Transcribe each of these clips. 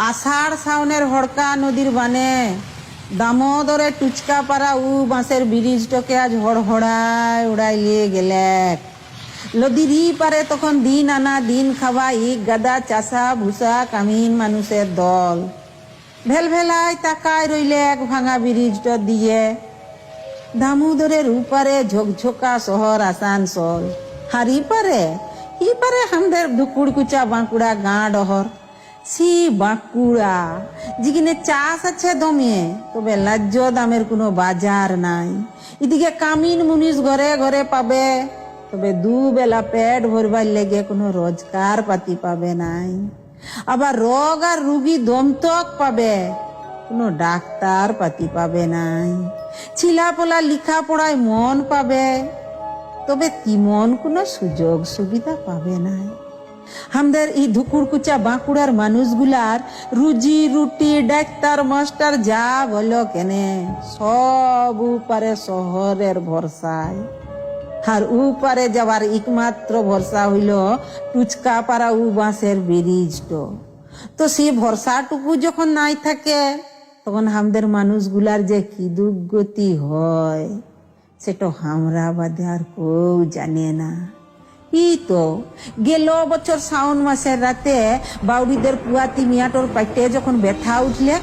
আষাঢ় শ্রাবণের হড়কা নদীর বানে দামোদরে টুচকা পাড়া বাঁশের ব্রিজটাকে আজ হড়হড়ায় উড়াই লিয়ে গেলে। নদীর পারে তখন দিন আনা দিন খাওয়া গাদা চাষা ভুষা কামিন মানুষের দল ভেলভেলায় তাকায় রইলে এক ভাঙা ব্রিজটা দিয়ে। দামোদরের উপারে ঝকঝকা শহর আসানসোল, আর ই পারে আমাদের ধুকুড়কুচা বাঁকুড়া গাঁ ডহর। সি বাঁকুড়া যেখানে চাষ আছে দমে, তবে ন্যায্য দামের কোনো বাজার নাই। এদিকে কামিন মুনিশ ঘরে ঘরে পাবে, তবে দুবেলা পেট ভরবার লেগে কোনো রোজগার পাতি পাবে নাই। আবার রোগ আর রুগী দমতক পাবে, কোনো ডাক্তার পাতি পাবে নাই। ছিলাপোলা লিখা পড়ায় মন পাবে, তবে তিমন কোনো সুযোগ সুবিধা পাবে নাই। আমাদের এই ধুকুড়কুচা বাঁকুড়ার মানুষগুলার রুজি রুটি ডাক্তার মাস্টার যা বলো কেনে সব উপারে শহরের ভরসায়। আর উপারে যাবার একমাত্র ভরসা হইল টুচকা পাড়া বাঁশের ব্রিজটো। তো সেই ভরসাটুকু যখন নাই থাকে, তখন আমাদের মানুষগুলার যে কি দুর্গতি হয় সেটা আমরা বাদে আর কেউ জানে না। তো গেল বছর শ্রাবণ মাসের রাতে বাউরিদের পুয়াতি মিয়াটোর পাইটে যখন ব্যথা উঠলে,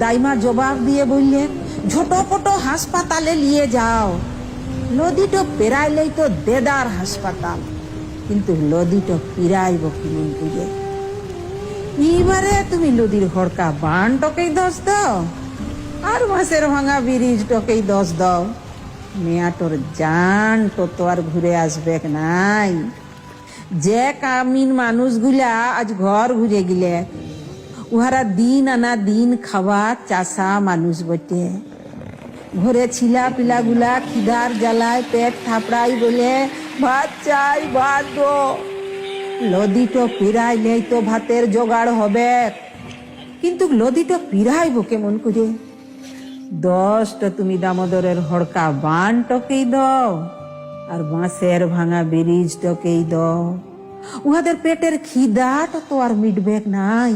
দাইমা জবাব দিয়ে বললে, ঝোটোপটো হাসপাতালে নিয়ে যাও। নদীটো পেরাইলেই তো দেদার হাসপাতাল, কিন্তু নদীটো পিরাইব কেমন করে? এইবারে তুমি নদীর হড়কা বানটকেই দোষ দাও, আর মাসের ভাঙা ব্রিজটকেই দোষ দাও। মেয়াটোর জান তো আর ঘুরে আসবে নাই। যে কামিন মানুষগুলা আজ ঘর ঘুরে গেলে, উহারা দিন আনা দিন খাওয়া চাষা মানুষ বটে। ঘরে ছিলা পিলাগুলা খিদার জ্বালায় পেট থাপড়াই বলে ভাত চাই, ভাত দো। লদিটো পিরাইলেই তো ভাতের জোগাড় হবে, কিন্তু লদিটো পিরাইব কেমন করে? দশটা তুমি দামোদরের হড়কা বানটকেই দাও, আর বাঁশের ভাঙা ব্রিজটকেই দাও। উহাদের পেটের খিদাটা তো আর মিটবে নাই।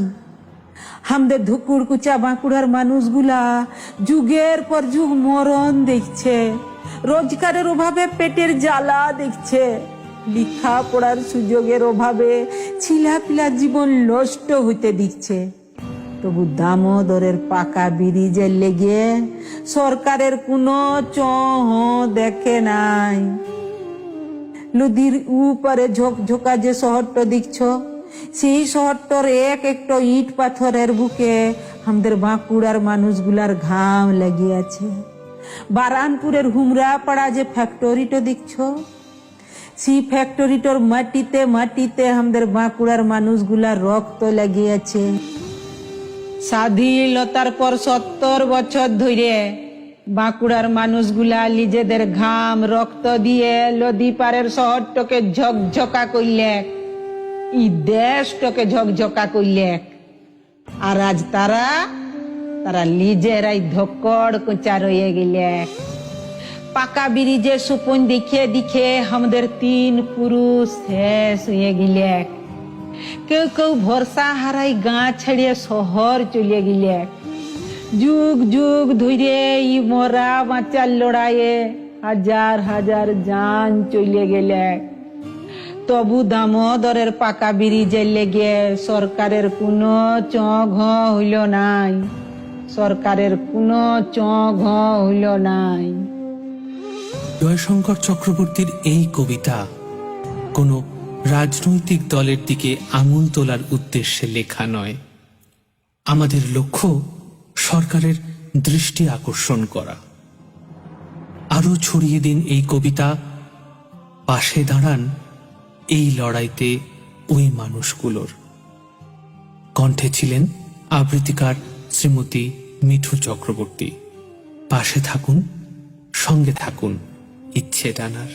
আমাদের ধুকুড়কুচা বাঁকুড়ার মানুষগুলা যুগের পর যুগ মরণ দেখছে, রোজগারের অভাবে পেটের জ্বালা দেখছে, লিখা পড়ার সুযোগের অভাবে ছিলাপিলা জীবন নষ্ট হইতে দিচ্ছে। তবু দামোদরের পাকা ব্রিজের লেগে সরকারের কোনো চহ দেখে নাই। নদীর উপরে ঝোকঝোকা যে শহরটা দেখছ, সেই শহরটার এক একটা ইট পাথরের বুকে আমাদের বাঁকুড়ার মানুষগুলার ঘাম লাগিয়াছে। বারানপুরের হুমরা পাড়া যে ফ্যাক্টরিটা দেখছ, সেই ফ্যাক্টরিটার মাটিতে মাটিতে আমাদের বাঁকুড়ার মানুষগুলার রক্ত লাগিয়াছে। স্বাধীনতার পর 70 বছর ধরে বাঁকুড়ার মানুষগুলা নিজেদের ঘাম রক্ত দিয়ে নদী পারের শহরটাকে ঝকঝকা করলে, এই দেশটাকে ঝকঝকা করলে। আর আজ তারা নিজেরাই ধকড় কোচা রয়ে গেলে। পাকা ব্রিজে সুপন দেখে দেখে আমাদের 3 পুরুষ শেষ হয়ে গেলে। কেউ কেউ ভরসা হারাই গাঁ ছেড়ে শহর চলে গেলে। যুগ যুগ ধরে এই মরা বাঁচার লড়াইয়ে হাজার হাজার জান চলে গেলে। তবু দামোদরের পাকা ব্রিজের লেগে সরকারের কোনো চঘ হইল নাই, সরকারের কোনো চঘ হইল নাই। জয়শঙ্কর চক্রবর্তীর এই কবিতা কোনো রাজনৈতিক দলের দিকে আঙুল তোলার উদ্দেশ্যে লেখা নয়। আমাদের লক্ষ্য সরকারের দৃষ্টি আকর্ষণ করা। আরো ছড়িয়ে দিন এই কবিতা, পাশে দাঁড়ান এই লড়াইতে ওই মানুষগুলোর। কণ্ঠে ছিলেন আবৃত্তিকার শ্রীমতী মিঠু চক্রবর্তী। পাশে থাকুন, সঙ্গে থাকুন, ইচ্ছে টানার।